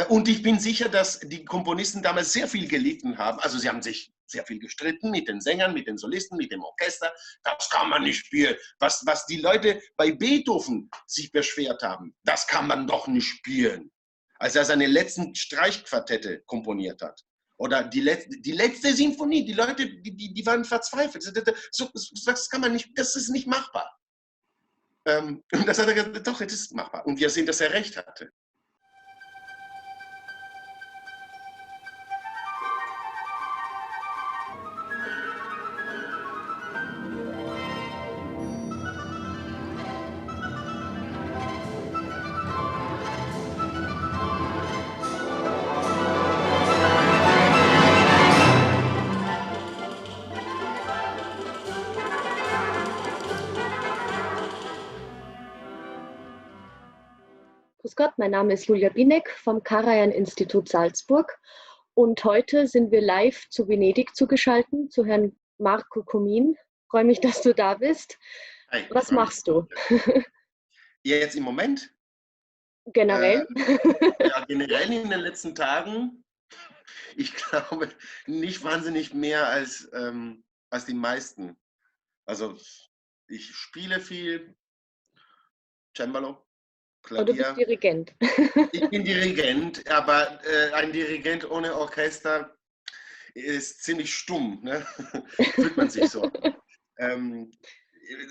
Und ich bin sicher, dass die Komponisten damals sehr viel gelitten haben. Also sie haben sich sehr viel gestritten mit den Sängern, mit den Solisten, mit dem Orchester. Das kann man nicht spielen. Was die Leute bei Beethoven sich beschwert haben, das kann man doch nicht spielen. Als er seine letzten Streichquartette komponiert hat. Oder die letzte Sinfonie, die Leute, die waren verzweifelt. So, das kann man nicht, das ist nicht machbar. Und das hat er gesagt, doch, das ist machbar. Und wir sehen, dass er recht hatte. Grüß Gott, mein Name ist Julia Binek vom Karajan-Institut Salzburg und heute sind wir live zu Venedig zugeschaltet, zu Herrn Marco Comin. Ich freue mich, dass du da bist. Hi, Was machst du? Jetzt im Moment? Generell? Ja, generell in den letzten Tagen, ich glaube, nicht wahnsinnig mehr als die meisten. Also ich spiele viel, Cembalo, Und du bist Klavier. Dirigent. Ich bin Dirigent, aber ein Dirigent ohne Orchester ist ziemlich stumm, ne? Fühlt man sich so.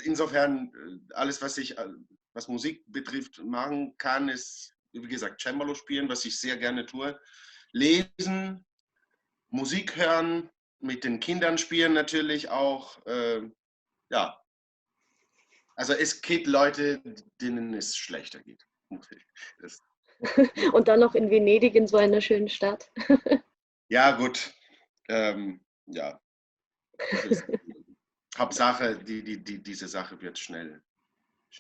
Insofern, alles, was Musik betrifft, machen kann, ist, wie gesagt, Cembalo spielen, was ich sehr gerne tue. Lesen, Musik hören, mit den Kindern spielen natürlich auch. Ja, also es gibt Leute, denen es schlechter geht. Das, Und dann noch in Venedig, in so einer schönen Stadt. ja, gut. Ja. Hauptsache, diese Sache wird schnell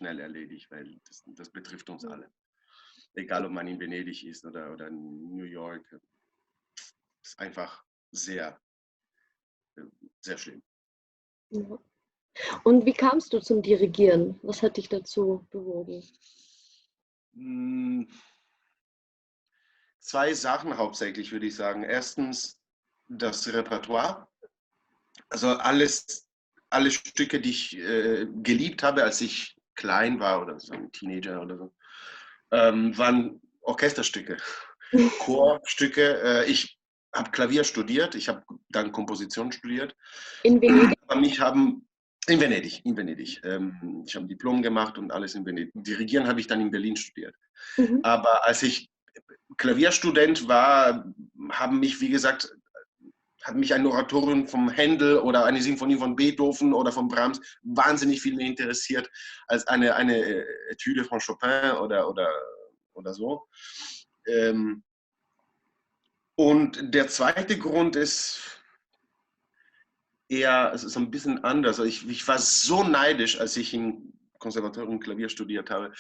erledigt, weil das betrifft uns alle. Egal, ob man in Venedig ist oder in New York. Ist einfach sehr, sehr schlimm. Und wie kamst du zum Dirigieren? Was hat dich dazu bewogen? Zwei Sachen hauptsächlich, würde ich sagen. Erstens das Repertoire. Also alle Stücke, die ich geliebt habe, als ich klein war oder so ein Teenager oder so, waren Orchesterstücke, Chorstücke. Ich habe Klavier studiert, ich habe dann Komposition studiert. In Venedig? Aber mich haben in Venedig. Ich habe ein Diplom gemacht und alles in Venedig. Dirigieren habe ich dann in Berlin studiert. Mhm. Aber als ich Klavierstudent war, haben mich, wie gesagt, hat mich ein Oratorium vom Händel oder eine Sinfonie von Beethoven oder von Brahms wahnsinnig viel mehr interessiert als eine Etüde von Chopin oder so. Und der zweite Grund ist eher, es ist ein bisschen anders. Ich war so neidisch, als ich im Konservatorium Klavier studiert habe.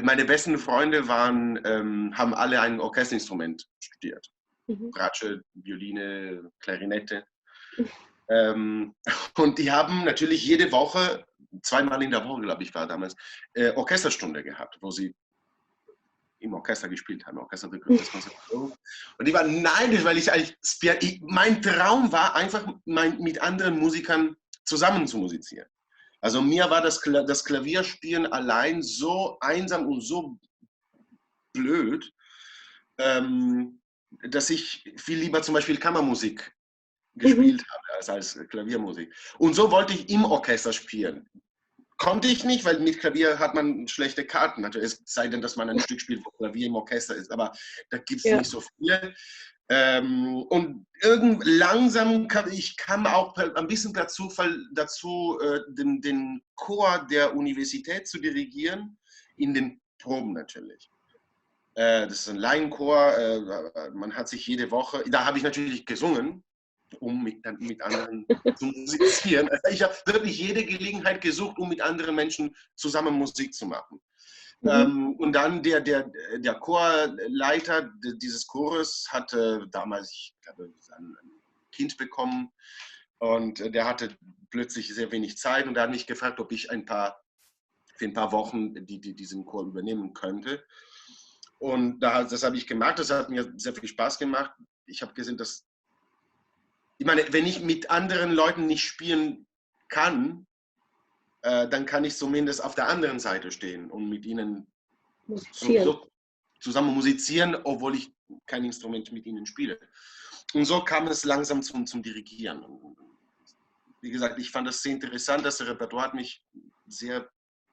Meine besten Freunde haben alle ein Orchesterinstrument studiert. Bratsche, Violine, Klarinette. Und die haben natürlich jede Woche, zweimal in der Woche, glaube ich, war damals, Orchesterstunde gehabt, wo sie im Orchester gespielt haben, Orchester des Konservatoriums. Und die waren neidisch, weil mein Traum war einfach, mit anderen Musikern zusammen zu musizieren. Also mir war das Klavierspielen allein so einsam und so blöd, dass ich viel lieber zum Beispiel Kammermusik gespielt habe als Klaviermusik. Und so wollte ich im Orchester spielen. Konnte ich nicht, weil mit Klavier hat man schlechte Karten. Es sei denn, dass man ein Stück spielt, wo Klavier im Orchester ist. Aber da gibt es nicht so viele. Und langsam kam auch ein bisschen per Zufall dazu, den Chor der Universität zu dirigieren, in den Proben natürlich. Das ist ein Laienchor, man hat sich jede Woche, da habe ich natürlich gesungen, um mit anderen zu musizieren. Also ich habe wirklich jede Gelegenheit gesucht, um mit anderen Menschen zusammen Musik zu machen. Und dann der Chorleiter dieses Chores hatte damals, ich glaube, ein Kind bekommen und der hatte plötzlich sehr wenig Zeit und er hat mich gefragt, ob ich für ein paar Wochen diesen Chor übernehmen könnte. Und das habe ich gemacht, das hat mir sehr viel Spaß gemacht. Ich habe gesehen, dass, ich meine, wenn ich mit anderen Leuten nicht spielen kann, dann kann ich zumindest auf der anderen Seite stehen und mit ihnen zusammen musizieren, obwohl ich kein Instrument mit ihnen spiele. Und so kam es langsam zum Dirigieren. Und wie gesagt, ich fand das sehr interessant, das Repertoire hat mich sehr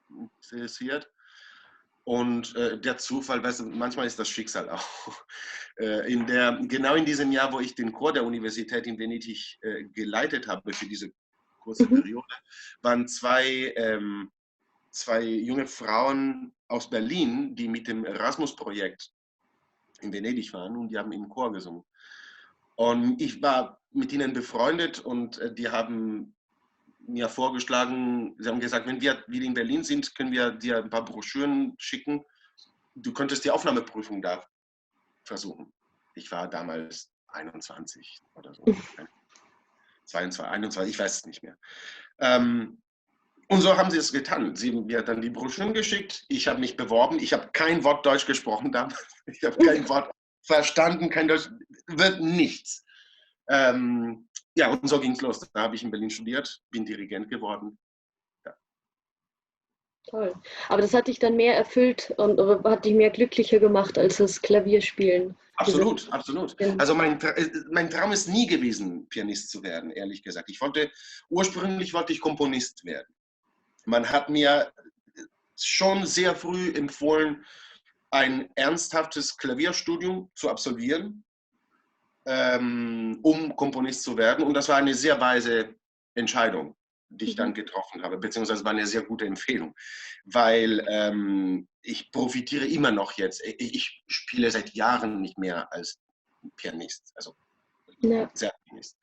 interessiert. Und der Zufall, weißt du, manchmal ist das Schicksal auch. Genau in diesem Jahr, wo ich den Chor der Universität in Venedig geleitet habe für diese kurze Periode, waren zwei junge Frauen aus Berlin, die mit dem Erasmus-Projekt in Venedig waren und die haben im Chor gesungen. Und ich war mit ihnen befreundet und die haben mir vorgeschlagen, sie haben gesagt, wenn wir wieder in Berlin sind, können wir dir ein paar Broschüren schicken. Du könntest die Aufnahmeprüfung da versuchen. Ich war damals 21 oder so. 22, 21, ich weiß es nicht mehr. Und so haben sie es getan. Sie haben mir dann die Broschüren geschickt. Ich habe mich beworben. Ich habe kein Wort Deutsch gesprochen damals. Ich habe kein Wort verstanden, kein Deutsch, wird nichts. Ja, und so ging es los. Da habe ich in Berlin studiert, bin Dirigent geworden. Ja. Toll. Aber das hat dich dann mehr erfüllt und hat dich mehr glücklicher gemacht als das Klavierspielen. Absolut, absolut. Also mein Traum ist nie gewesen, Pianist zu werden, ehrlich gesagt. Ursprünglich wollte ich Komponist werden. Man hat mir schon sehr früh empfohlen, ein ernsthaftes Klavierstudium zu absolvieren, um Komponist zu werden. Und das war eine sehr weise Entscheidung, die ich dann getroffen habe, beziehungsweise war eine sehr gute Empfehlung, weil ich profitiere immer noch jetzt. Ich spiele seit Jahren nicht mehr als Pianist, also sehr Pianist.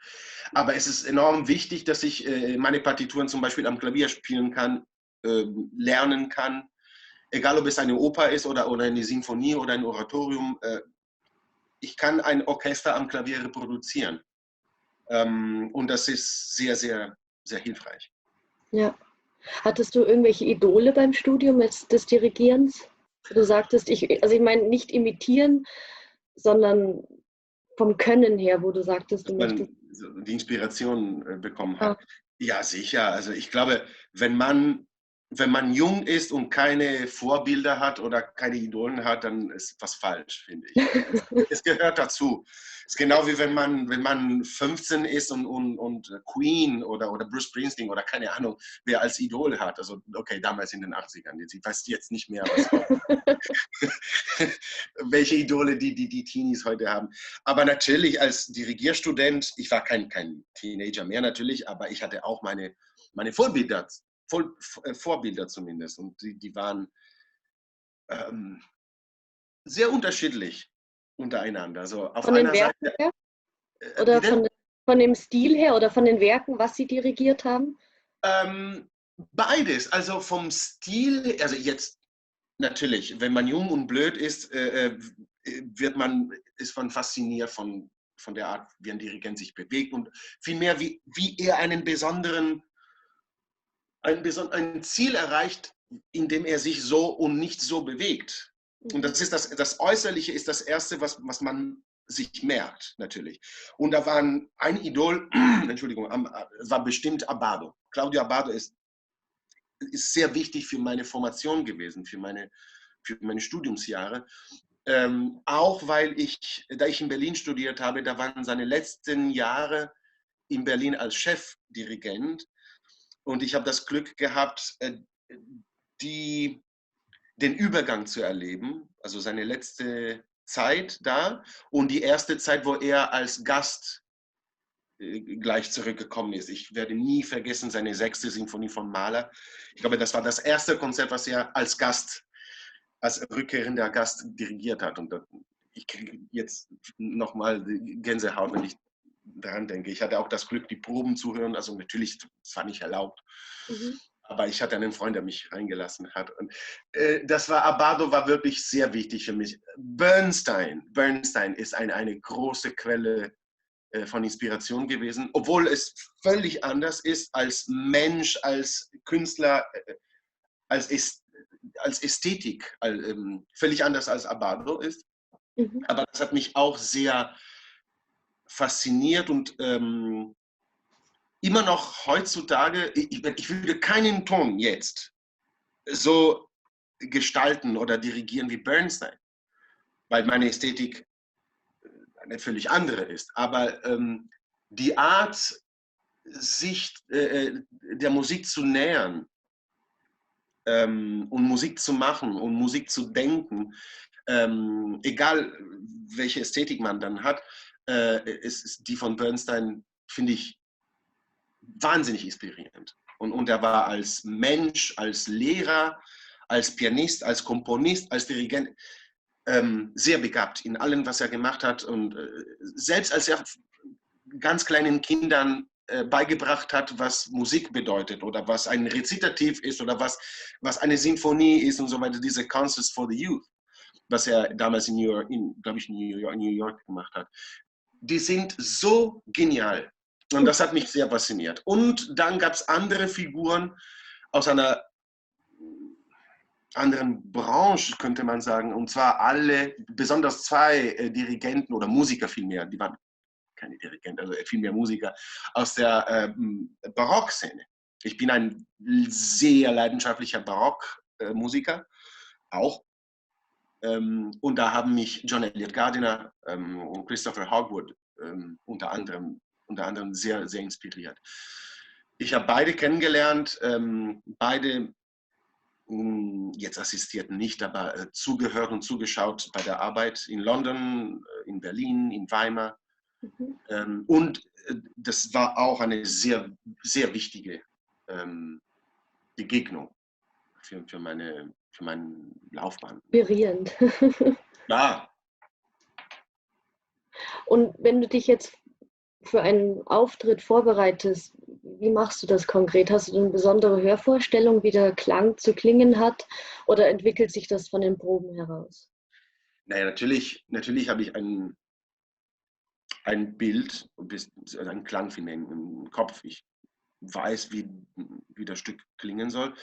Aber es ist enorm wichtig, dass ich meine Partituren zum Beispiel am Klavier spielen kann, lernen kann, egal ob es eine Oper ist oder eine Sinfonie oder ein Oratorium. Ich kann ein Orchester am Klavier reproduzieren. Und das ist sehr, sehr, sehr hilfreich. Ja. Hattest du irgendwelche Idole beim Studium des Dirigierens? Du sagtest, ich meine nicht imitieren, sondern vom Können her, wo du sagtest, du möchtest. Die Inspiration bekommen hat. Ja, sicher. Also ich glaube, wenn man jung ist und keine Vorbilder hat oder keine Idolen hat, dann ist was falsch, finde ich. Es gehört dazu. Es ist genau wie wenn man 15 ist und Queen oder Bruce Springsteen oder keine Ahnung, wer als Idol hat. Also okay, damals in den 80ern. Ich weiß jetzt nicht mehr, welche Idole die Teenies heute haben. Aber natürlich als Dirigierstudent, ich war kein Teenager mehr natürlich, aber ich hatte auch meine Vorbilder zumindest. Und die waren sehr unterschiedlich untereinander. Also auf von den einer Werken Seite. her? Oder von dem Stil her oder von den Werken, was sie dirigiert haben? Beides. Also vom Stil, also jetzt natürlich, wenn man jung und blöd ist, ist man fasziniert von der Art, wie ein Dirigent sich bewegt und vielmehr, wie er ein Ziel erreicht, in dem er sich so und nicht so bewegt. Und das ist das Äußerliche ist das Erste, was man sich merkt, natürlich. Und da war ein Idol, Entschuldigung, war bestimmt Abbado. Claudio Abbado ist sehr wichtig für meine Formation gewesen, für meine Studiumsjahre. Auch weil da ich in Berlin studiert habe, da waren seine letzten Jahre in Berlin als Chefdirigent. Und ich habe das Glück gehabt, den Übergang zu erleben, also seine letzte Zeit da und die erste Zeit, wo er als Gast gleich zurückgekommen ist. Ich werde nie vergessen seine 6. Sinfonie von Mahler. Ich glaube, das war das erste Konzert, was er als rückkehrender Gast dirigiert hat. Und ich kriege jetzt nochmal Gänsehaut, wenn ich daran denke. Ich hatte auch das Glück, die Proben zu hören. Also natürlich, es war nicht erlaubt. Aber ich hatte einen Freund, der mich reingelassen hat. Und Abbado war wirklich sehr wichtig für mich. Bernstein ist eine große Quelle von Inspiration gewesen, obwohl es völlig anders ist als Mensch, als Künstler, als als Ästhetik völlig anders als Abbado ist. Mhm. Aber das hat mich auch sehr fasziniert und immer noch heutzutage, ich würde keinen Ton jetzt so gestalten oder dirigieren wie Bernstein, weil meine Ästhetik eine völlig andere ist. Aber die Art, sich der Musik zu nähern und Musik zu machen und Musik zu denken, egal welche Ästhetik man dann hat, ist die von Bernstein, finde ich, wahnsinnig inspirierend. Und er war als Mensch, als Lehrer, als Pianist, als Komponist, als Dirigent sehr begabt in allem, was er gemacht hat. Und selbst als er ganz kleinen Kindern beigebracht hat, was Musik bedeutet oder was ein Rezitativ ist oder was eine Sinfonie ist und so weiter, diese Concerts for the Youth, was er damals in New York, glaube ich, New York gemacht hat. Die sind so genial. Und das hat mich sehr fasziniert. Und dann gab es andere Figuren aus einer anderen Branche, könnte man sagen. Und zwar alle, besonders zwei Dirigenten oder Musiker vielmehr, die waren keine Dirigenten, also vielmehr Musiker aus der Barockszene. Ich bin ein sehr leidenschaftlicher Barockmusiker, auch. Und da haben mich John Eliot Gardiner und Christopher Hogwood unter anderem sehr, sehr inspiriert. Ich habe beide kennengelernt, beide jetzt assistierten nicht, aber zugehört und zugeschaut bei der Arbeit in London, in Berlin, in Weimar. Mhm. Und das war auch eine sehr, sehr wichtige Begegnung für meine Laufbahn. Inspirierend. Ja. Und wenn du dich jetzt für einen Auftritt vorbereitest, wie machst du das konkret? Hast du eine besondere Hörvorstellung, wie der Klang zu klingen hat, oder entwickelt sich das von den Proben heraus? Naja, natürlich habe ich ein Bild, einen Klang im Kopf. Ich weiß, wie das Stück klingen soll.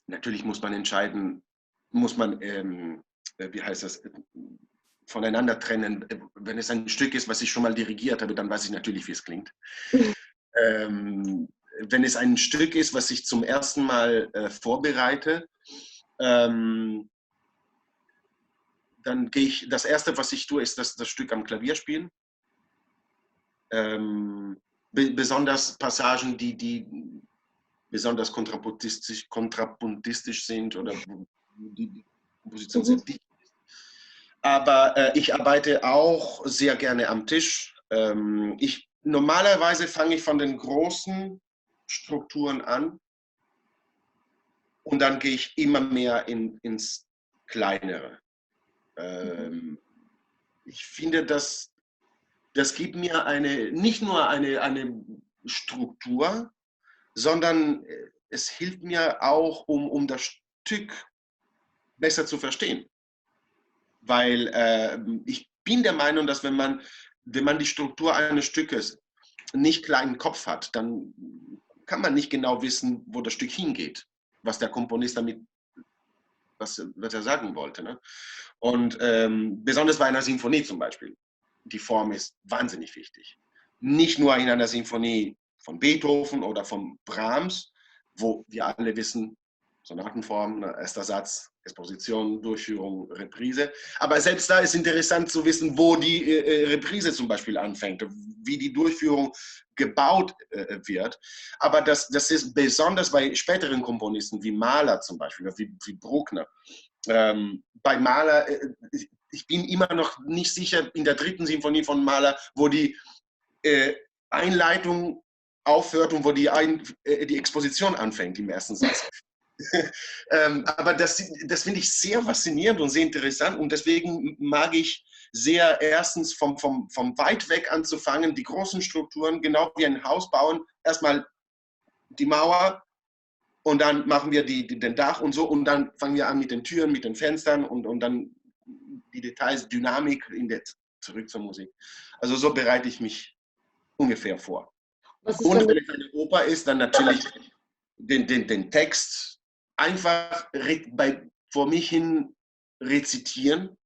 Natürlich muss man entscheiden, wie heißt das, voneinander trennen. Wenn es ein Stück ist, was ich schon mal dirigiert habe, dann weiß ich natürlich, wie es klingt. Wenn es ein Stück ist, was ich zum ersten Mal vorbereite, dann gehe ich, das Erste, was ich tue, ist das Stück am Klavier spielen. Besonders Passagen, die besonders kontrapuntistisch sind oder die Komposition sehr dicht ist. Aber ich arbeite auch sehr gerne am Tisch. Normalerweise fange ich von den großen Strukturen an und dann gehe ich immer mehr ins Kleinere. Ich finde, das gibt mir nicht nur eine Struktur, sondern es hilft mir auch, um das Stück besser zu verstehen. Weil ich bin der Meinung, dass wenn man die Struktur eines Stückes nicht klar im Kopf hat, dann kann man nicht genau wissen, wo das Stück hingeht, was der Komponist damit, was er sagen wollte. Ne? Und besonders bei einer Sinfonie zum Beispiel, die Form ist wahnsinnig wichtig. Nicht nur in einer Sinfonie von Beethoven oder von Brahms, wo wir alle wissen, Sonatenform, erster Satz, Exposition, Durchführung, Reprise. Aber selbst da ist interessant zu wissen, wo die Reprise zum Beispiel anfängt, wie die Durchführung gebaut wird. Aber das ist besonders bei späteren Komponisten wie Mahler zum Beispiel, wie Bruckner. Bei Mahler, ich bin immer noch nicht sicher in der dritten Sinfonie von Mahler, wo die Einleitung aufhört und wo die Exposition anfängt im ersten Satz. Aber das finde ich sehr faszinierend und sehr interessant und deswegen mag ich sehr erstens vom weit weg anzufangen, die großen Strukturen, genau wie ein Haus bauen, erstmal die Mauer und dann machen wir den Dach und so und dann fangen wir an mit den Türen, mit den Fenstern und dann die Details, Dynamik zurück zur Musik. Also so bereite ich mich ungefähr vor. Und wenn es eine Oper ist, dann natürlich den Text einfach vor mich hin rezitieren,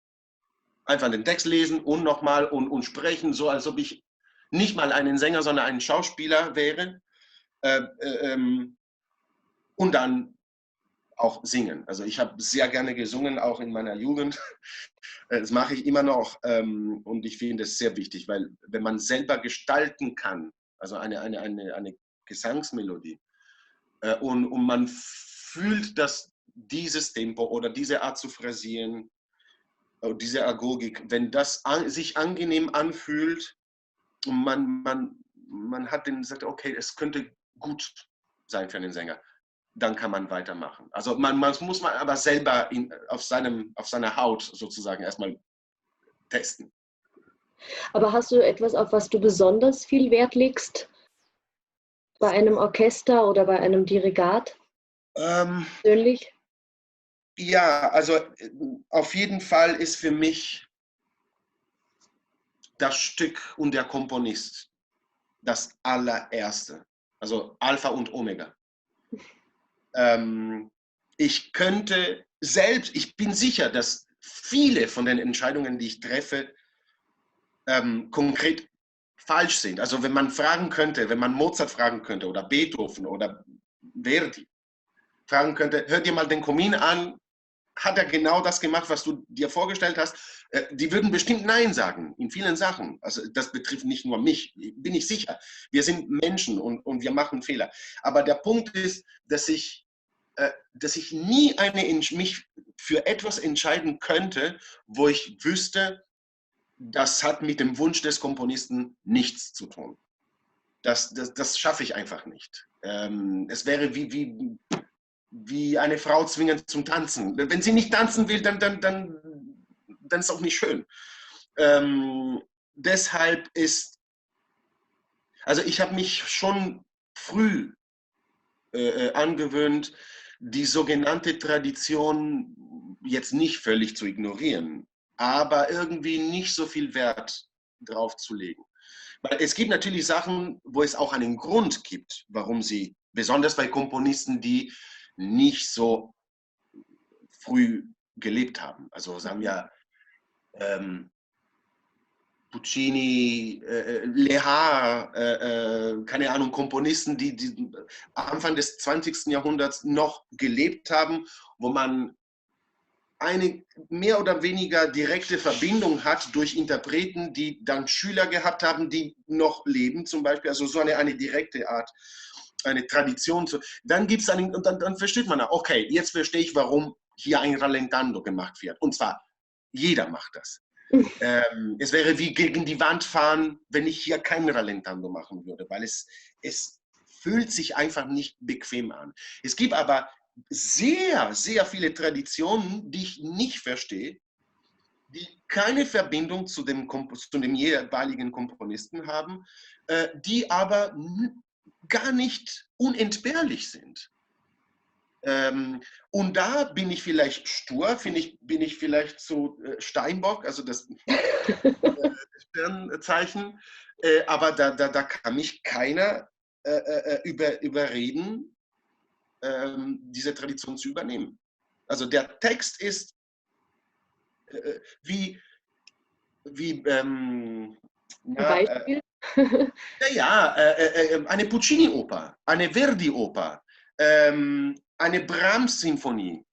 einfach den Text lesen und nochmal und sprechen, so als ob ich nicht mal ein Sänger, sondern ein Schauspieler wäre. Und dann auch singen. Also ich habe sehr gerne gesungen, auch in meiner Jugend. Das mache ich immer noch und ich finde es sehr wichtig, weil wenn man selber gestalten kann, also eine Gesangsmelodie und man fühlt, dass dieses Tempo oder diese Art zu phrasieren, diese Agogik, wenn das sich angenehm anfühlt und man hat den gesagt, okay, es könnte gut sein für einen Sänger, dann kann man weitermachen. Also man muss man aber selber auf seiner Haut sozusagen erstmal testen. Aber hast du etwas, auf was du besonders viel Wert legst? Bei einem Orchester oder bei einem Dirigat? Persönlich? Ja, also auf jeden Fall ist für mich das Stück und der Komponist das allererste. Also Alpha und Omega. Ich könnte selbst, ich bin sicher, dass viele von den Entscheidungen, die ich treffe, konkret falsch sind. Also wenn man fragen könnte, wenn man Mozart fragen könnte oder Beethoven oder Verdi fragen könnte, hör dir mal den Kamin an, hat er genau das gemacht, was du dir vorgestellt hast? Die würden bestimmt Nein sagen in vielen Sachen. Also das betrifft nicht nur mich, bin ich sicher. Wir sind Menschen und wir machen Fehler. Aber der Punkt ist, dass ich nie mich für etwas entscheiden könnte, wo ich wüsste, das hat mit dem Wunsch des Komponisten nichts zu tun. Das schaffe ich einfach nicht. Es wäre wie eine Frau zwingend zum Tanzen. Wenn sie nicht tanzen will, dann ist es auch nicht schön. Deshalb also ich habe mich schon früh angewöhnt, die sogenannte Tradition jetzt nicht völlig zu ignorieren, aber irgendwie nicht so viel Wert drauf zu legen. Weil es gibt natürlich Sachen, wo es auch einen Grund gibt, warum sie, besonders bei Komponisten, die nicht so früh gelebt haben. Also sagen wir Puccini, Lehar, keine Ahnung, Komponisten, die Anfang des 20. Jahrhunderts noch gelebt haben, wo man eine mehr oder weniger direkte Verbindung hat durch Interpreten, die dann Schüler gehabt haben, die noch leben zum Beispiel, also so eine direkte Art, eine Tradition. Dann gibt es und dann versteht man, okay, jetzt verstehe ich, warum hier ein Rallentando gemacht wird. Und zwar, jeder macht das. Es wäre wie gegen die Wand fahren, wenn ich hier kein Rallentando machen würde, weil es fühlt sich einfach nicht bequem an. Es gibt aber sehr, sehr viele Traditionen, die ich nicht verstehe, die keine Verbindung zu dem jeweiligen Komponisten haben, die aber gar nicht unentbehrlich sind. Und da bin ich vielleicht stur, bin ich vielleicht so Steinbock, also das Sternzeichen, aber da kann mich keiner überreden, diese Tradition zu übernehmen. Also der Text ist wie Beispiel? Eine Puccini-Oper, eine Verdi-Oper, eine Brahms-Sinfonie.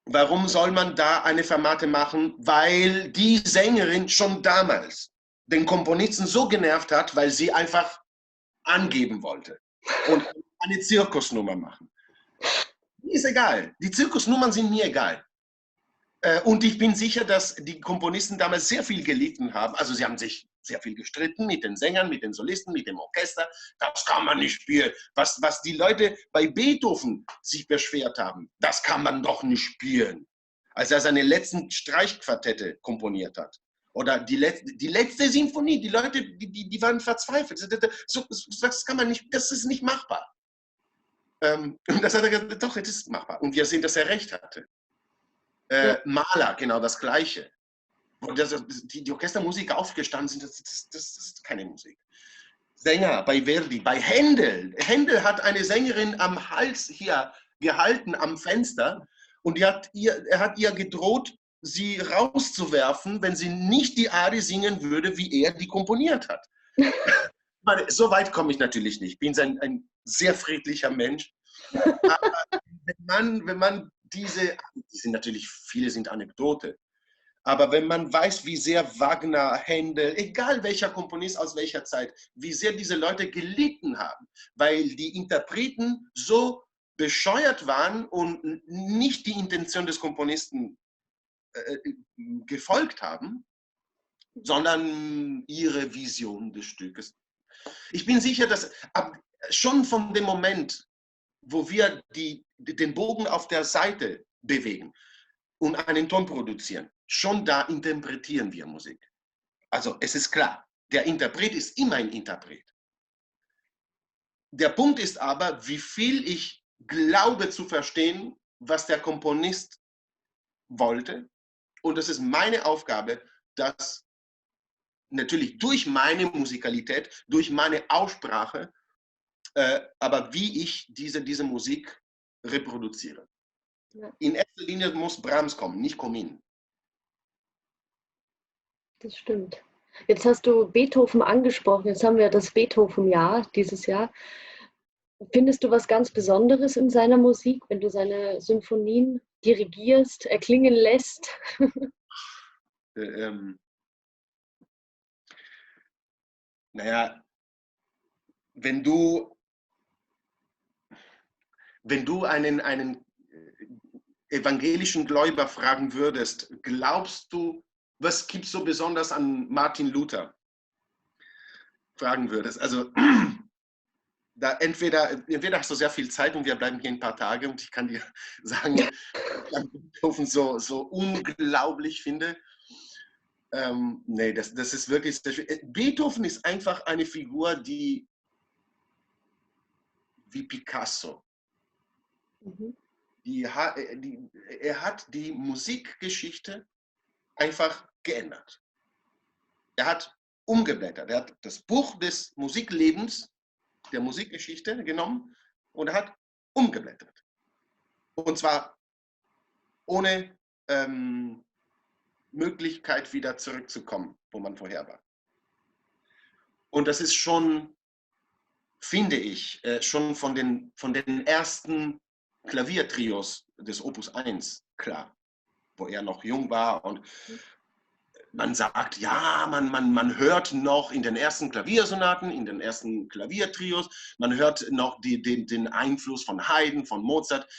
Warum soll man da eine Fermate machen? Weil die Sängerin schon damals den Komponisten so genervt hat, weil sie einfach angeben wollte und eine Zirkusnummer machen. Ist egal. Die Zirkusnummern sind mir egal. Und ich bin sicher, dass die Komponisten damals sehr viel gelitten haben. Also sie haben sich sehr viel gestritten mit den Sängern, mit den Solisten, mit dem Orchester. Das kann man nicht spielen. Was die Leute bei Beethoven sich beschwert haben, das kann man doch nicht spielen. Als er seine letzten Streichquartette komponiert hat. Oder die letzte Sinfonie, die Leute, die waren verzweifelt. Das kann man nicht, das ist nicht machbar. Und das hat er gesagt, doch, das ist machbar. Und wir sehen, dass er recht hatte. Mahler, genau das Gleiche. Wo die Orchestermusiker aufgestanden sind, das ist keine Musik. Sänger bei Verdi, bei Händel. Händel hat eine Sängerin am Hals hier gehalten am Fenster und er hat ihr gedroht, sie rauszuwerfen, wenn sie nicht die Arie singen würde, wie er die komponiert hat. So weit komme ich natürlich nicht. Ich bin ein sehr friedlicher Mensch. Aber wenn man die sind natürlich, viele sind Anekdote, aber wenn man weiß, wie sehr Wagner, Händel, egal welcher Komponist aus welcher Zeit, wie sehr diese Leute gelitten haben, weil die Interpreten so bescheuert waren und nicht die Intention des Komponisten gefolgt haben, sondern ihre Vision des Stückes. Ich bin sicher, dass schon von dem Moment, wo wir den Bogen auf der Seite bewegen und einen Ton produzieren, schon da interpretieren wir Musik. Also es ist klar, der Interpret ist immer ein Interpret. Der Punkt ist aber, wie viel ich glaube zu verstehen, was der Komponist wollte. Und es ist meine Aufgabe, das natürlich durch meine Musikalität, durch meine Aussprache, aber wie ich diese Musik reproduziere. Ja. In erster Linie muss Brahms kommen, nicht Komin. Das stimmt. Jetzt hast du Beethoven angesprochen. Jetzt haben wir das Beethoven-Jahr dieses Jahr. Findest du was ganz Besonderes in seiner Musik, wenn du seine Symphonien dirigierst, erklingen lässt? Naja, wenn du einen evangelischen Gläubiger fragen würdest, glaubst du, was gibt es so besonders an Martin Luther? Fragen würdest. Also da entweder hast du sehr viel Zeit und wir bleiben hier ein paar Tage und ich kann dir sagen, was ich Beethoven so unglaublich finde. Nee, das ist wirklich, Beethoven ist einfach eine Figur, die wie Picasso. Mhm. Er hat die Musikgeschichte einfach geändert. Er hat umgeblättert. Er hat das Buch des Musiklebens, der Musikgeschichte genommen und er hat umgeblättert. Und zwar ohne Möglichkeit wieder zurückzukommen, wo man vorher war. Und das ist schon, finde ich, schon von den ersten Klaviertrios des Opus 1 klar, wo er noch jung war und man sagt, ja, man hört noch in den ersten Klaviersonaten, in den ersten Klaviertrios, man hört noch den Einfluss von Haydn, von Mozart.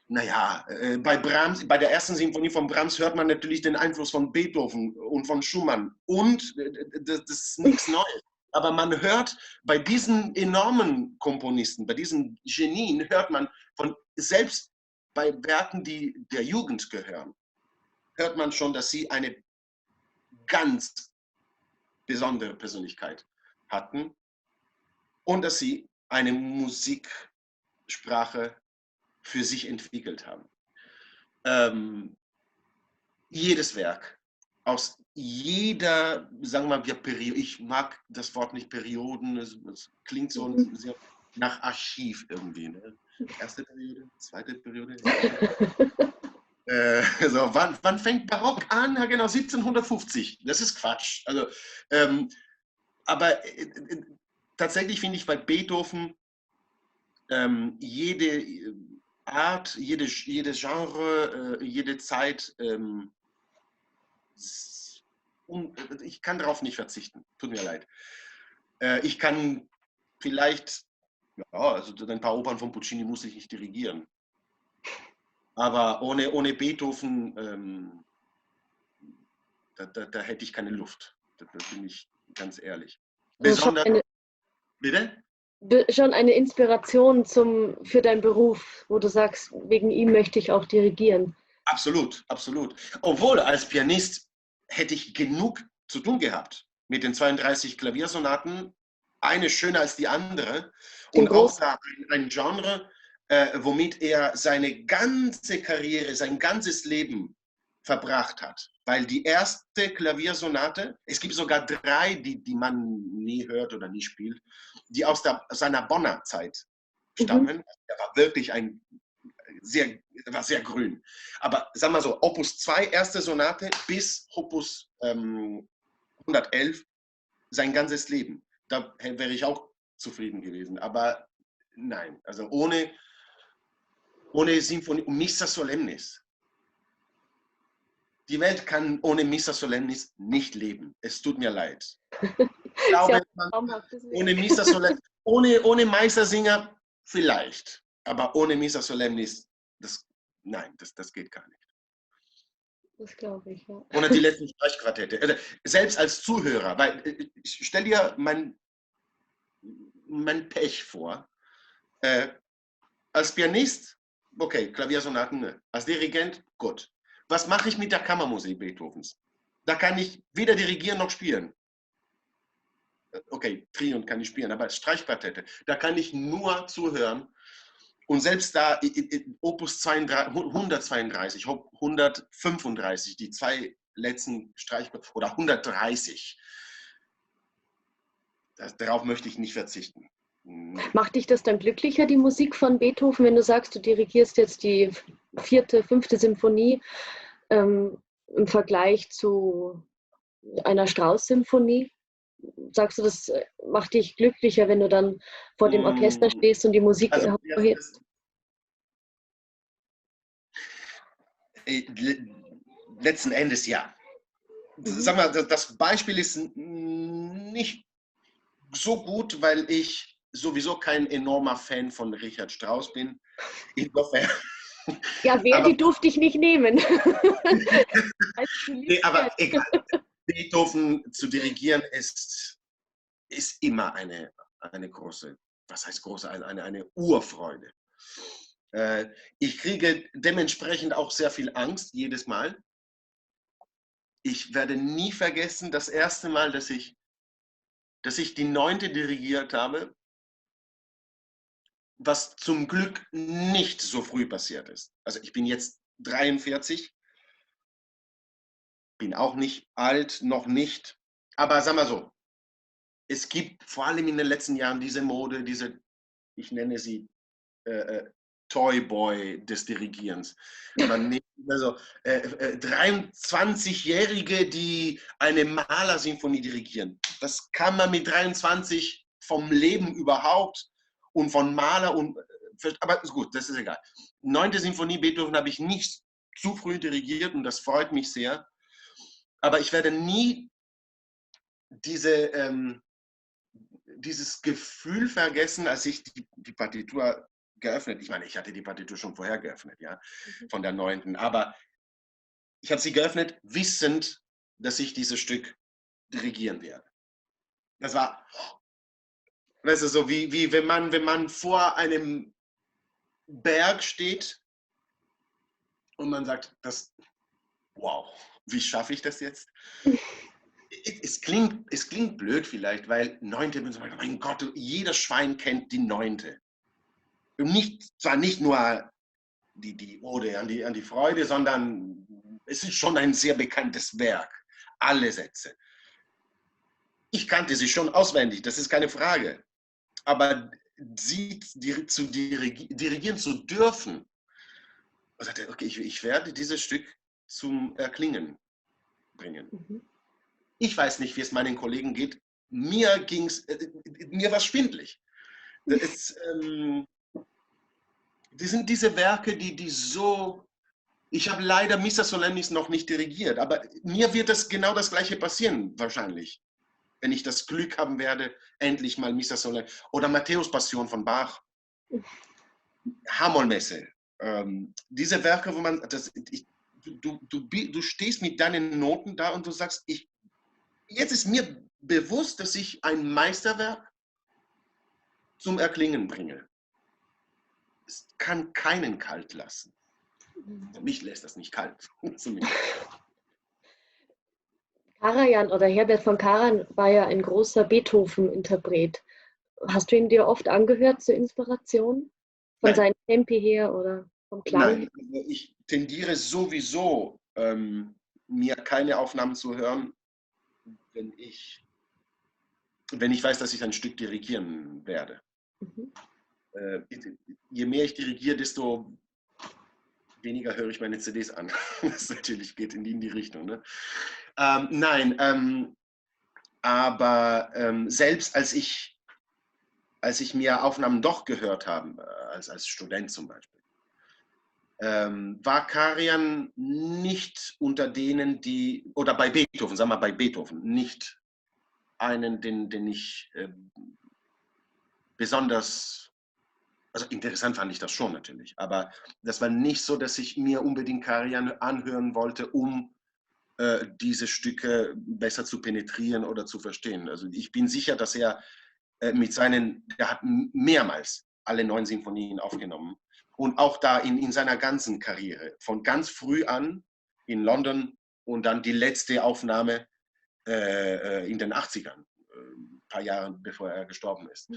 Naja, bei Brahms, bei der ersten Sinfonie von Brahms hört man natürlich den Einfluss von Beethoven und von Schumann. Und das ist nichts Neues. Aber man hört bei diesen enormen Komponisten, bei diesen Genien, hört man von, selbst bei Werken, die der Jugend gehören, hört man schon, dass sie eine ganz besondere Persönlichkeit hatten und dass sie eine Musiksprache für sich entwickelt haben. Jedes Werk, aus jeder, sagen wir mal, Periode, ich mag das Wort nicht Perioden, es klingt so sehr nach Archiv irgendwie. Ne? Erste Periode, zweite Periode. So, wann fängt Barock an? Ja, genau, 1750. Das ist Quatsch. Also, aber tatsächlich finde ich bei Beethoven jede Art, jedes Genre, jede Zeit, ich kann darauf nicht verzichten. Tut mir leid. Ich kann vielleicht, ja, also ein paar Opern von Puccini muss ich nicht dirigieren. Aber ohne Beethoven, da hätte ich keine Luft. Da bin ich ganz ehrlich. Besonders, bitte? Schon eine Inspiration für deinen Beruf, wo du sagst, wegen ihm möchte ich auch dirigieren. Absolut, absolut. Obwohl, als Pianist hätte ich genug zu tun gehabt mit den 32 Klaviersonaten, eine schöner als die andere. Und auch ein Genre, womit er seine ganze Karriere, sein ganzes Leben verbracht hat. Weil die erste Klaviersonate, es gibt sogar 3, die man nie hört oder nie spielt, die aus seiner Bonner Zeit Mhm. stammen. Er war wirklich war sehr grün. Aber sagen wir so, Opus 2, erste Sonate bis Opus 111, sein ganzes Leben. Da wäre ich auch zufrieden gewesen. Aber nein, also ohne Symphonie und Missa Solemnis. Die Welt kann ohne Missa Solemnis nicht leben. Es tut mir leid. Ich Ist ja glaube, auch ein traumhaftes ohne Werk. Missa Solemnis, ohne Meistersinger vielleicht. Aber ohne Missa Solemnis, nein, das geht gar nicht. Das glaube ich, ja. Oder die letzten Streichquartette. Also selbst als Zuhörer, weil stell dir mein Pech vor. Als Pianist, okay, Klaviersonaten, ne. Als Dirigent, gut. Was mache ich mit der Kammermusik Beethovens? Da kann ich weder dirigieren noch spielen. Okay, Trion kann ich spielen, aber Streichquartette, da kann ich nur zuhören. Und selbst da, Opus 32, 132, 135, die zwei letzten Streichquartette, oder 130, darauf möchte ich nicht verzichten. Macht dich das dann glücklicher, die Musik von Beethoven, wenn du sagst, du dirigierst jetzt die 4., 5. Symphonie im Vergleich zu einer Strauss-Symphonie? Sagst du, das macht dich glücklicher, wenn du dann vor dem Orchester stehst und die Musik Also, hervorhebst? letzten Endes ja. Mhm. Sag mal, das Beispiel ist nicht so gut, weil ich sowieso kein enormer Fan von Richard Strauss bin. Insofern. Ja, wer, Aber, die durfte ich nicht nehmen. Als nee, aber Solist. egal. Beethoven zu dirigieren ist immer eine große, was heißt große, eine Urfreude. Ich kriege dementsprechend auch sehr viel Angst jedes Mal. Ich werde nie vergessen, das erste Mal, dass ich die 9. dirigiert habe, was zum Glück nicht so früh passiert ist. Also ich bin jetzt 43, bin auch nicht alt, noch nicht. Aber sag mal so, es gibt vor allem in den letzten Jahren diese Mode, ich nenne sie Toyboy des Dirigierens. Man nimmt also 23-Jährige, die eine Malersymphonie dirigieren. Das kann man mit 23 vom Leben überhaupt und von Maler und aber gut, das ist egal. 9. Symphonie Beethoven habe ich nicht zu früh dirigiert und das freut mich sehr. Aber ich werde nie dieses Gefühl vergessen, als ich die Partitur geöffnet. Ich meine, ich hatte die Partitur schon vorher geöffnet, ja, von der 9. Aber ich habe sie geöffnet, wissend, dass ich dieses Stück dirigieren werde. Das war, weißt du, so wie wenn man vor einem Berg steht und man sagt, wow, wie schaffe ich das jetzt? Es klingt blöd vielleicht, weil 9. Mein Gott, jeder Schwein kennt die 9. Und zwar nicht nur die Ode an die Freude, sondern es ist schon ein sehr bekanntes Werk. Alle Sätze. Ich kannte sie schon auswendig, das ist keine Frage. Aber sie zu dirigieren zu dürfen, ich sagte, okay, ich werde dieses Stück zum Erklingen bringen. Mhm. Ich weiß nicht, wie es meinen Kollegen geht. Mir war es schwindelig. Die sind diese Werke, die so. Ich habe leider Missa Solemnis noch nicht dirigiert, aber mir wird das genau das Gleiche passieren, wahrscheinlich. Wenn ich das Glück haben werde, endlich mal Missa Solemnis oder Matthäus-Passion von Bach, Hammolmesse. Diese Werke, wo man. Du stehst mit deinen Noten da und du sagst, jetzt ist mir bewusst, dass ich ein Meisterwerk zum Erklingen bringe. Es kann keinen kalt lassen. Mich lässt das nicht kalt. Karajan oder Herbert von Karajan war ja ein großer Beethoven-Interpret. Hast du ihn dir oft angehört zur Inspiration? Von Nein, seinen Tempi her oder vom Klang her? nein. Also ich tendiere sowieso, mir keine Aufnahmen zu hören, wenn ich weiß, dass ich ein Stück dirigieren werde. Mhm. je mehr ich dirigiere, desto weniger höre ich meine CDs an. Das natürlich geht in die Richtung. Ne? Nein, aber selbst als ich mir Aufnahmen doch gehört habe, als Student zum Beispiel, war Karajan nicht unter denen, oder bei Beethoven, sagen wir bei Beethoven, nicht einen, den ich besonders, also interessant fand ich das schon natürlich, aber das war nicht so, dass ich mir unbedingt Karajan anhören wollte, um diese Stücke besser zu penetrieren oder zu verstehen. Also ich bin sicher, dass er der hat mehrmals alle 9 Sinfonien aufgenommen und auch da in seiner ganzen Karriere, von ganz früh an in London und dann die letzte Aufnahme in den 80ern, ein paar Jahre bevor er gestorben ist.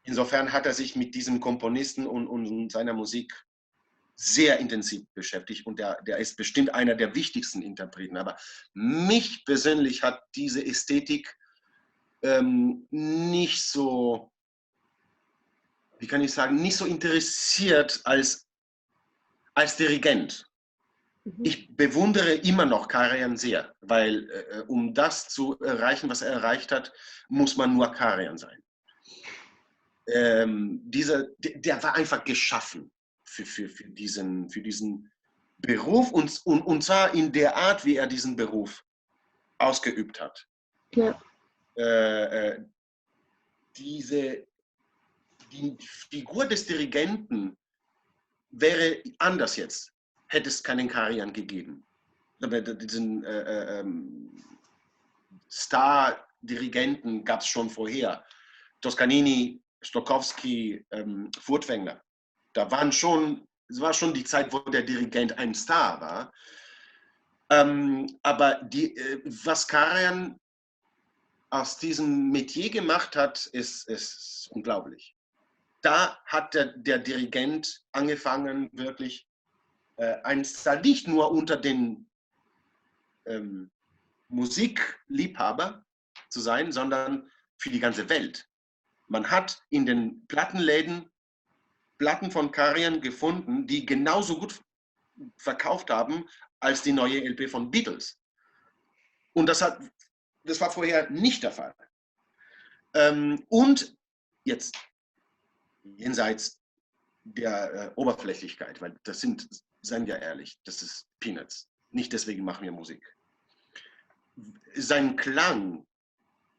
Insofern hat er sich mit diesem Komponisten und seiner Musik sehr intensiv beschäftigt und der ist bestimmt einer der wichtigsten Interpreten. Aber mich persönlich hat diese Ästhetik nicht so, wie kann ich sagen, nicht so interessiert als Dirigent. Ich bewundere immer noch Karajan sehr, weil um das zu erreichen, was er erreicht hat, muss man nur Karajan sein. Der war einfach geschaffen für diesen Beruf und zwar in der Art, wie er diesen Beruf ausgeübt hat. Ja. Die Figur des Dirigenten wäre anders jetzt, hätte es keinen Karajan gegeben. Diesen Star-Dirigenten gab es schon vorher. Toscanini, Stokowski, Furtwängler. Es war schon die Zeit, wo der Dirigent ein Star war. Aber was Karajan aus diesem Metier gemacht hat, ist unglaublich. Da hat der Dirigent angefangen, wirklich ein Star nicht nur unter den Musikliebhaber zu sein, sondern für die ganze Welt. Man hat in den Plattenläden Platten von Karajan gefunden, die genauso gut verkauft haben als die neue LP von Beatles. Und das war vorher nicht der Fall. Und jetzt jenseits der Oberflächlichkeit, weil seien wir ehrlich, das ist Peanuts. Nicht deswegen machen wir Musik. Sein Klang,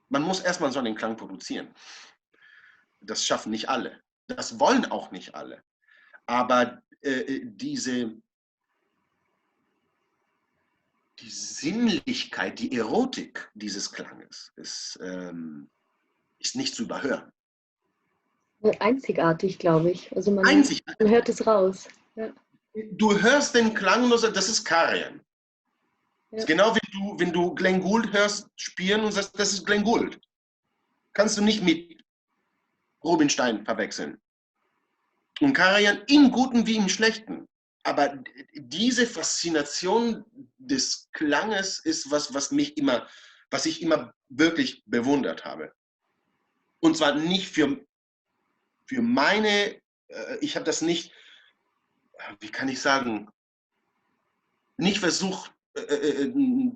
man muss erstmal so einen Klang produzieren. Das schaffen nicht alle. Das wollen auch nicht alle. Aber die Sinnlichkeit, die Erotik dieses Klanges ist nicht zu überhören. Einzigartig, glaube ich. Also man hört es raus. Ja. Du hörst den Klang und sagst, das ist Karajan. Ja. Genau wie wenn du Glenn Gould hörst spielen und sagst, das ist Glenn Gould. Kannst du nicht mit Rubinstein verwechseln. Und Karajan im Guten wie im Schlechten. Aber diese Faszination des Klanges ist was ich immer wirklich bewundert habe. Und zwar nicht für meine, ich habe das nicht, wie kann ich sagen, nicht versucht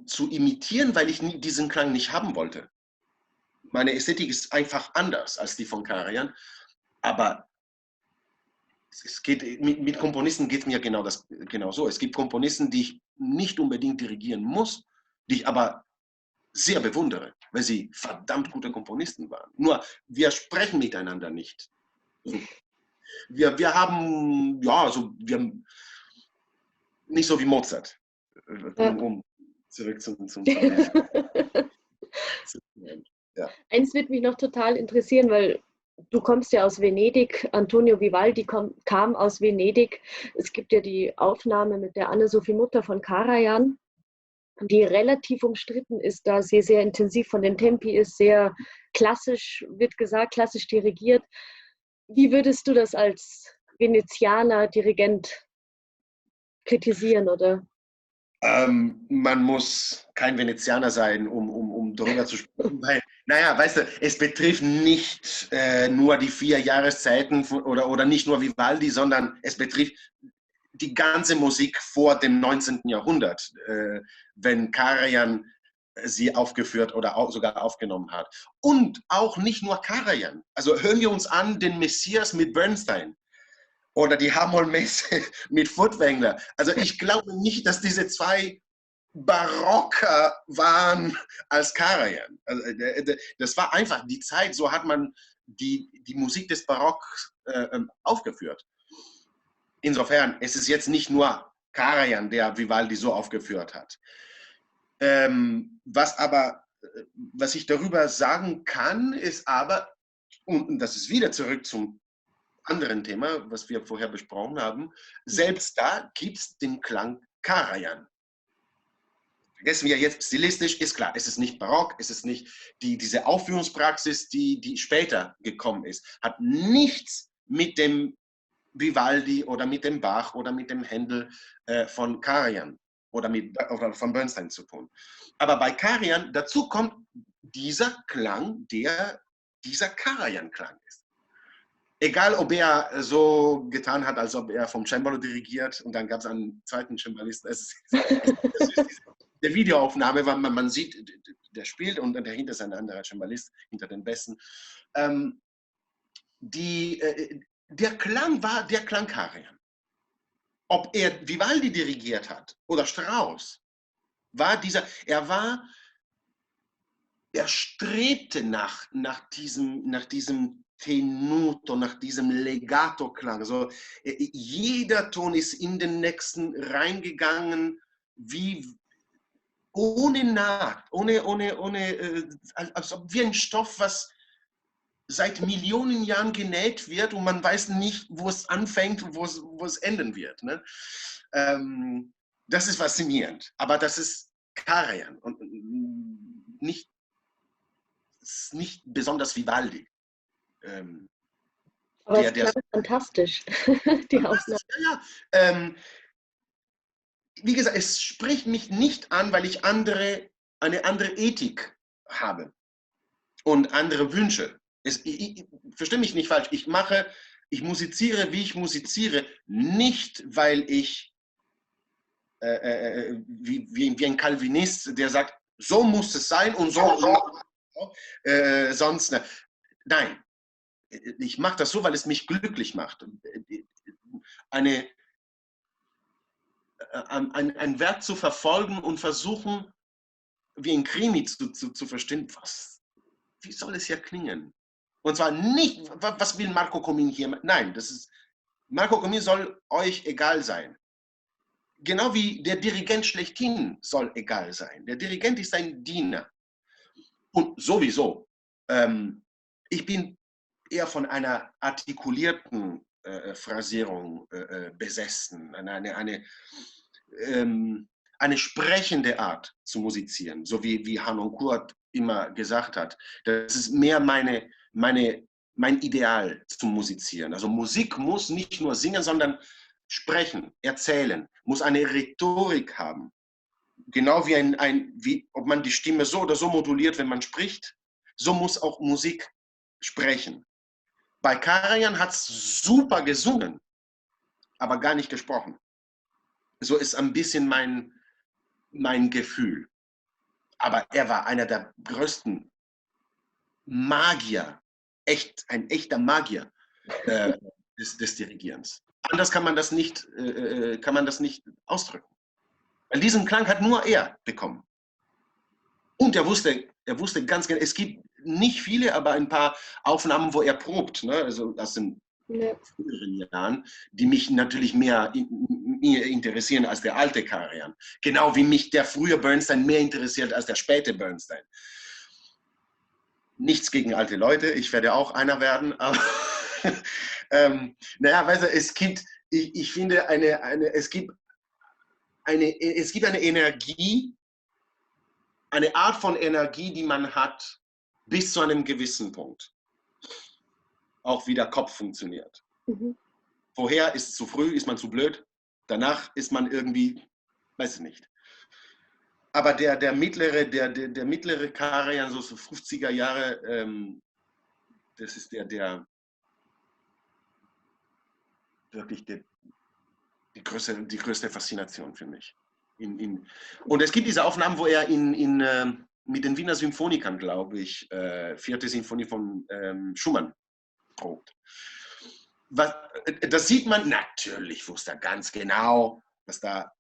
zu imitieren, weil ich diesen Klang nicht haben wollte. Meine Ästhetik ist einfach anders als die von Karajan, aber mit Komponisten geht es mir genau so. Es gibt Komponisten, die ich nicht unbedingt dirigieren muss, die ich aber sehr bewundere, weil sie verdammt gute Komponisten waren. Nur, wir sprechen miteinander nicht. Wir haben nicht so wie Mozart, um zurück zum ja. Eins wird mich noch total interessieren, weil du kommst ja aus Venedig, Antonio Vivaldi kam aus Venedig. Es gibt ja die Aufnahme mit der Anne-Sophie Mutter von Karajan, die relativ umstritten ist, da sie sehr intensiv von den Tempi ist, sehr klassisch, wird gesagt, klassisch dirigiert. Wie würdest du das als Venezianer Dirigent kritisieren, oder? Man muss kein Venezianer sein, um um darüber zu sprechen, weil, naja, weißt du, es betrifft nicht nur die 4 Jahreszeiten oder nicht nur Vivaldi, sondern es betrifft die ganze Musik vor dem 19. Jahrhundert, wenn Karajan sie aufgeführt oder auch sogar aufgenommen hat. Und auch nicht nur Karajan. Also hören wir uns an den Messias mit Bernstein oder die Hammond-Messe mit Furtwängler. Also ich glaube nicht, dass diese zwei barocker waren als Karajan. Also, das war einfach die Zeit, so hat man die Musik des Barock aufgeführt. Insofern, es ist jetzt nicht nur Karajan, der Vivaldi so aufgeführt hat. Was ich darüber sagen kann, ist aber, und das ist wieder zurück zum anderen Thema, was wir vorher besprochen haben, selbst da gibt es den Klang Karajan. Vergessen wir jetzt, stilistisch ist klar, es ist nicht barock, es ist nicht diese Aufführungspraxis, die später gekommen ist, hat nichts mit dem Vivaldi oder mit dem Bach oder mit dem Händel von Karajan oder von Bernstein zu tun. Aber bei Karajan, dazu kommt dieser Klang, dieser Karajan-Klang ist. Egal, ob er so getan hat, als ob er vom Cembalo dirigiert und dann gab es einen zweiten Cembalisten. Der Videoaufnahme, weil man sieht, der spielt und dahinter ist ein anderer Cembalist, hinter den Besten. Der Klang war der Klang Karajan. Ob er Vivaldi dirigiert hat oder Strauss, er strebte nach diesem Tenuto, nach diesem Legato-Klang. Also, jeder Ton ist in den nächsten reingegangen, wie ohne Naht, als ob wie ein Stoff, was seit Millionen Jahren genäht wird und man weiß nicht, wo es anfängt und wo es enden wird. Ne? Das ist faszinierend, aber das ist Karajan und nicht besonders Vivaldi. Aber es klang fantastisch, die Aufnahme. Ja. Wie gesagt, es spricht mich nicht an, weil ich eine andere Ethik habe und andere Wünsche. Verstehe mich nicht falsch, ich musiziere, wie ich musiziere, nicht, weil ich wie ein Calvinist, der sagt, so muss es sein und sonst. Ne. Nein, ich mache das so, weil es mich glücklich macht. Ein Werk zu verfolgen und versuchen, wie ein Krimi zu verstehen, wie soll es hier klingen? Und zwar nicht, was will Marco Comin hier? Nein, Marco Comin soll euch egal sein. Genau wie der Dirigent schlechthin soll egal sein. Der Dirigent ist ein Diener. Und sowieso, ich bin eher von einer artikulierten Phrasierung besessen, eine sprechende Art zu musizieren, so wie Hanon Kurt immer gesagt hat. Das ist mehr mein Ideal zum Musizieren. Also Musik muss nicht nur singen, sondern sprechen, erzählen, muss eine Rhetorik haben. Genau wie ob man die Stimme so oder so moduliert, wenn man spricht, so muss auch Musik sprechen. Bei Karajan hat es super gesungen, aber gar nicht gesprochen. So ist ein bisschen mein Gefühl. Aber er war einer der größten Magier, ein echter Magier des Dirigierens. Anders kann man das nicht ausdrücken. Weil diesen Klang hat nur er bekommen. Und er wusste ganz genau, es gibt nicht viele, aber ein paar Aufnahmen, wo er probt, ne? Also aus den früheren Jahren, die mich natürlich mehr interessieren als der alte Karajan. Genau wie mich der frühe Bernstein mehr interessiert als der späte Bernstein. Nichts gegen alte Leute, ich werde auch einer werden, aber naja, weißt du, ich finde, es gibt eine Energie, eine Art von Energie, die man hat bis zu einem gewissen Punkt. Auch wie der Kopf funktioniert. Mhm. Vorher ist es zu früh, ist man zu blöd. Danach ist man irgendwie, weiß ich nicht. Aber der mittlere Karajan, so 50er Jahre, das ist der wirklich die größte Faszination für mich. Und es gibt diese Aufnahmen, wo er mit den Wiener Symphonikern, glaube ich, 4. Sinfonie von Schumann probt. Das sieht man natürlich, wusste er ganz genau, dass da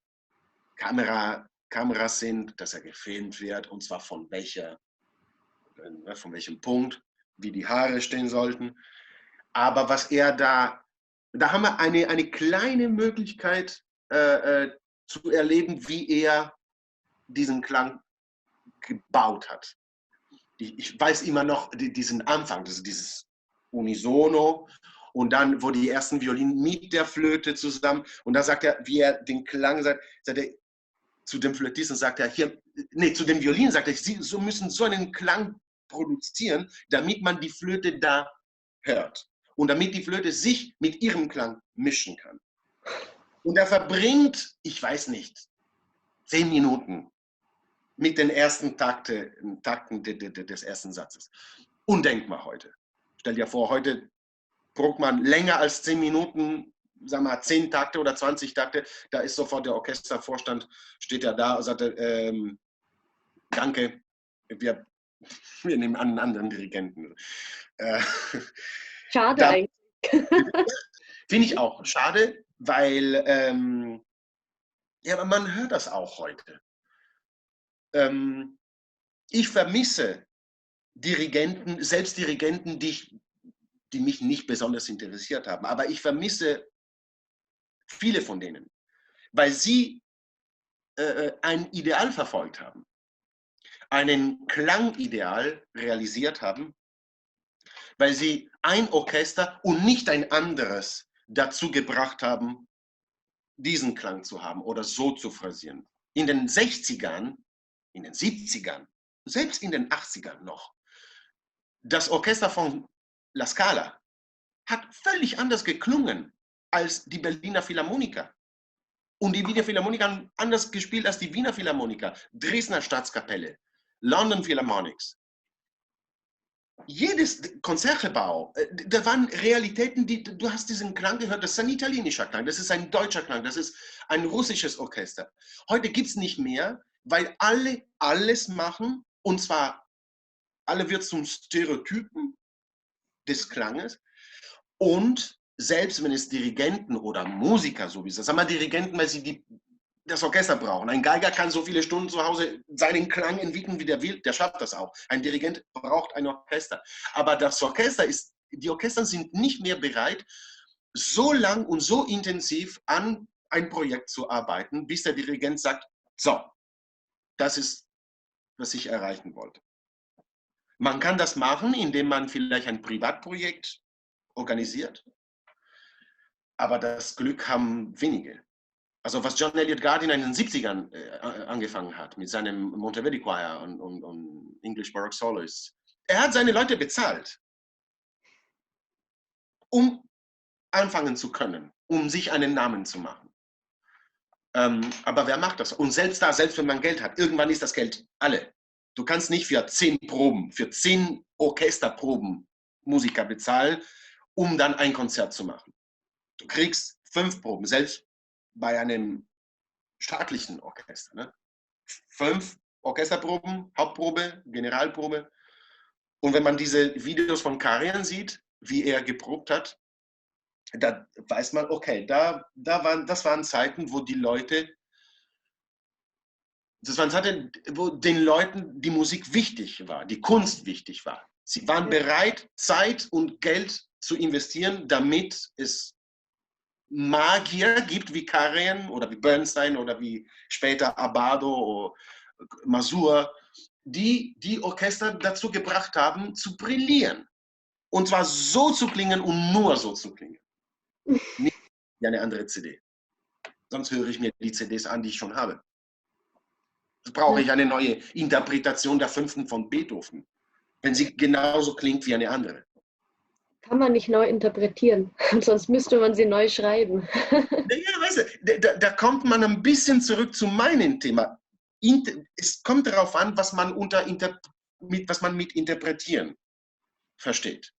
Kameras sind, dass er gefilmt wird, und zwar von welchem Punkt, wie die Haare stehen sollten. Aber was er da haben wir eine kleine Möglichkeit zu erleben, wie er diesen Klang gebaut hat. Ich weiß immer noch diesen Anfang, dieses Unisono, und dann, wo die ersten Violinen mit der Flöte zusammen, und da sagt er, wie er den Klang sagt er, zu dem Flötisten sagt er, zu dem Violin sagt er, Sie müssen so einen Klang produzieren, damit man die Flöte da hört. Und damit die Flöte sich mit ihrem Klang mischen kann. Und er verbringt, ich weiß nicht, 10 Minuten mit den ersten Takten des ersten Satzes. Undenkbar heute. Stell dir vor, heute probt man länger als 10 Minuten, sagen wir mal 10 Takte oder 20 Takte, da ist sofort der Orchestervorstand, steht ja da und sagt, danke, wir nehmen an einen anderen Dirigenten. Schade eigentlich. Finde ich auch schade, weil man hört das auch heute. Ich vermisse Dirigenten, selbst Dirigenten, die mich nicht besonders interessiert haben, aber ich vermisse viele von denen, weil sie ein Ideal verfolgt haben, einen Klangideal realisiert haben, weil sie ein Orchester und nicht ein anderes dazu gebracht haben, diesen Klang zu haben oder so zu phrasieren. In den 60ern, in den 70ern, selbst in den 80ern noch, das Orchester von La Scala hat völlig anders geklungen als die Berliner Philharmoniker. Und die Wiener Philharmoniker haben anders gespielt als die Wiener Philharmoniker, Dresdner Staatskapelle, London Philharmonics. Jedes Konzertgebau, da waren Realitäten, du hast diesen Klang gehört, das ist ein italienischer Klang, das ist ein deutscher Klang, das ist ein russisches Orchester. Heute gibt es nicht mehr, weil alle alles machen, und zwar alle wird zum Stereotypen des Klanges, und selbst wenn es Dirigenten oder Musiker sowieso, sagen wir Dirigenten, weil sie das Orchester brauchen. Ein Geiger kann so viele Stunden zu Hause seinen Klang entwickeln, wie der will, der schafft das auch. Ein Dirigent braucht ein Orchester. Aber die Orchester sind nicht mehr bereit, so lang und so intensiv an ein Projekt zu arbeiten, bis der Dirigent sagt, so, das ist, was ich erreichen wollte. Man kann das machen, indem man vielleicht ein Privatprojekt organisiert, aber das Glück haben wenige. Also was John Elliott Gardiner in den 70ern angefangen hat, mit seinem Monteverdi Choir und English Baroque Soloists, er hat seine Leute bezahlt, um anfangen zu können, um sich einen Namen zu machen. Aber wer macht das? Und selbst wenn man Geld hat, irgendwann ist das Geld alle. Du kannst nicht für 10 Proben, für 10 Orchesterproben Musiker bezahlen, um dann ein Konzert zu machen. Du kriegst 5 Proben, selbst bei einem staatlichen Orchester. Ne? 5 Orchesterproben, Hauptprobe, Generalprobe. Und wenn man diese Videos von Karajan sieht, wie er geprobt hat, da weiß man, okay, das waren Zeiten, wo die Leute, wo den Leuten die Musik wichtig war, die Kunst wichtig war. Sie waren bereit, Zeit und Geld zu investieren, damit es Magier gibt wie Karajan oder wie Bernstein oder wie später Abbado oder Masur, die Orchester dazu gebracht haben, zu brillieren. Und zwar so zu klingen und nur so zu klingen. Nicht wie eine andere CD. Sonst höre ich mir die CDs an, die ich schon habe. Jetzt brauche ich eine neue Interpretation der 5. von Beethoven, wenn sie genauso klingt wie eine andere. Kann man nicht neu interpretieren, sonst müsste man sie neu schreiben. Ja, weißt du, da kommt man ein bisschen zurück zu meinem Thema. es kommt darauf an, was man mit interpretieren versteht.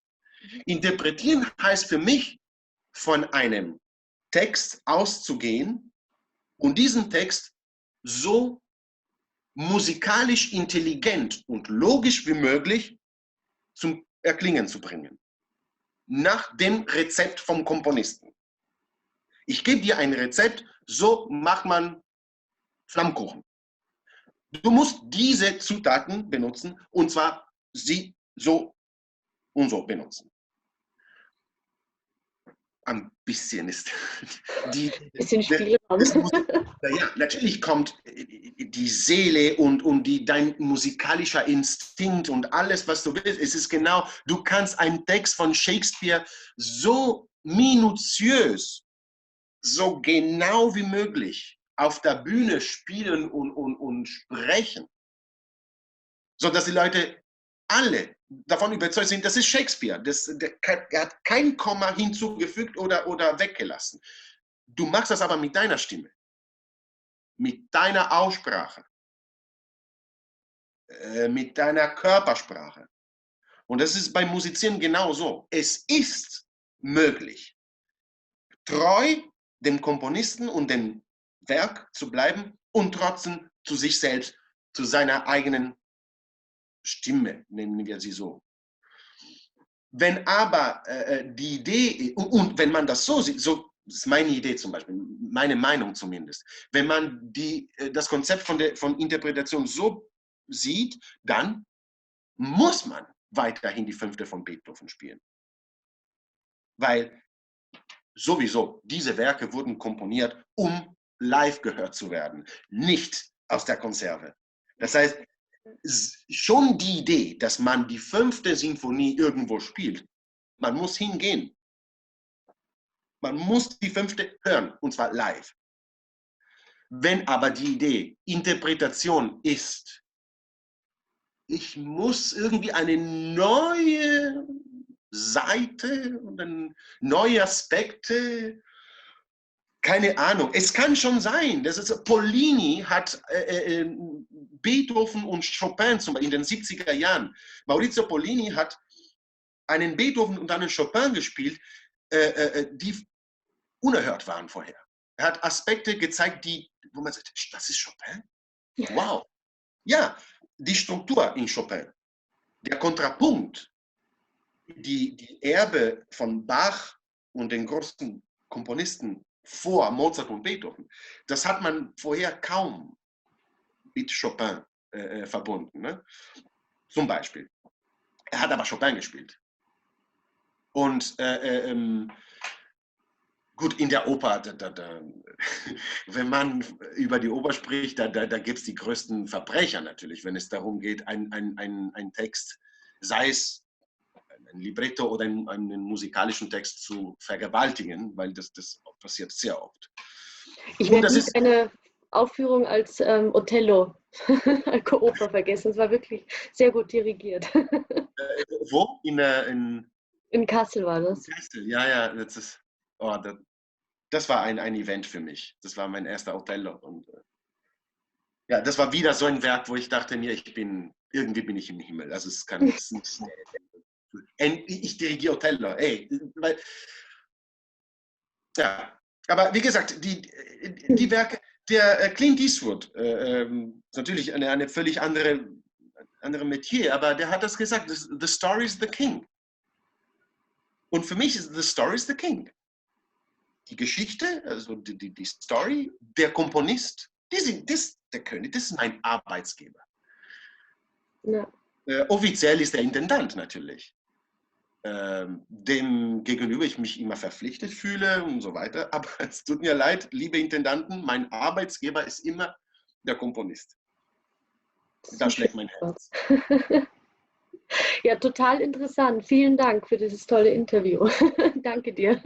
Interpretieren heißt für mich, von einem Text auszugehen und diesen Text so musikalisch intelligent und logisch wie möglich zum Erklingen zu bringen. Nach dem Rezept vom Komponisten. Ich gebe dir ein Rezept, so macht man Flammkuchen. Du musst diese Zutaten benutzen und zwar sie so und so benutzen. Ein bisschen ist bisschen Spielraum. Ja, natürlich kommt die Seele und dein musikalischer Instinkt und alles, was du willst. Es ist genau, du kannst einen Text von Shakespeare so minutiös, so genau wie möglich auf der Bühne spielen und sprechen, sodass die Leute alle davon überzeugt sind, das ist Shakespeare. Er hat kein Komma hinzugefügt oder weggelassen. Du machst das aber mit deiner Stimme, mit deiner Aussprache, mit deiner Körpersprache. Und das ist beim Musizieren genauso. Es ist möglich, treu dem Komponisten und dem Werk zu bleiben und trotzdem zu sich selbst, zu seiner eigenen Stimme, nennen wir sie so. Wenn aber die Idee, und wenn man das so sieht, so ist meine Idee zum Beispiel, meine Meinung zumindest, wenn man das Konzept von Interpretation so sieht, dann muss man weiterhin die Fünfte von Beethoven spielen. Weil sowieso, diese Werke wurden komponiert, um live gehört zu werden, nicht aus der Konserve. Das heißt, schon die Idee, dass man die Fünfte Sinfonie irgendwo spielt, man muss hingehen. Man muss die Fünfte hören, und zwar live. Wenn aber die Idee, Interpretation ist, ich muss irgendwie eine neue Seite und neue Aspekte, keine Ahnung. Es kann schon sein, dass Pollini hat Beethoven und Chopin zum Beispiel in den 70er Jahren. Maurizio Pollini hat einen Beethoven und einen Chopin gespielt, die unerhört waren vorher. Er hat Aspekte gezeigt, wo man sagt, das ist Chopin? Wow. Ja, die Struktur in Chopin, der Kontrapunkt, die Erbe von Bach und den großen Komponisten vor Mozart und Beethoven, das hat man vorher kaum mit Chopin verbunden. Ne? Zum Beispiel. Er hat aber Chopin gespielt. Und gut, in der Oper, wenn man über die Oper spricht, da gibt es die größten Verbrecher natürlich, wenn es darum geht, ein Text, sei es ein Libretto oder einen musikalischen Text zu vergewaltigen, weil das passiert sehr oft. Ich werde nie eine Aufführung als Othello Oper vergessen. Es war wirklich sehr gut dirigiert. Wo? In Kassel war das. In Kassel, ja, das war ein Event für mich. Das war mein erster Othello. Und ja, das war wieder so ein Werk, wo ich dachte mir, irgendwie bin ich im Himmel. Also es kann nicht. Ich dirigiere Othello, ey. Ja, aber wie gesagt, die Werke, der Clint Eastwood, natürlich eine völlig andere Metier, aber der hat das gesagt, the story is the king. Und für mich ist the story is the king. Die Geschichte, also die Story, der Komponist, der König, das ist mein Arbeitsgeber. Ja. Offiziell ist der Intendant natürlich. Dem gegenüber ich mich immer verpflichtet fühle und so weiter. Aber es tut mir leid, liebe Intendanten, mein Arbeitsgeber ist immer der Komponist. Da schlägt mein Herz. Ja, total interessant. Vielen Dank für dieses tolle Interview. Danke dir.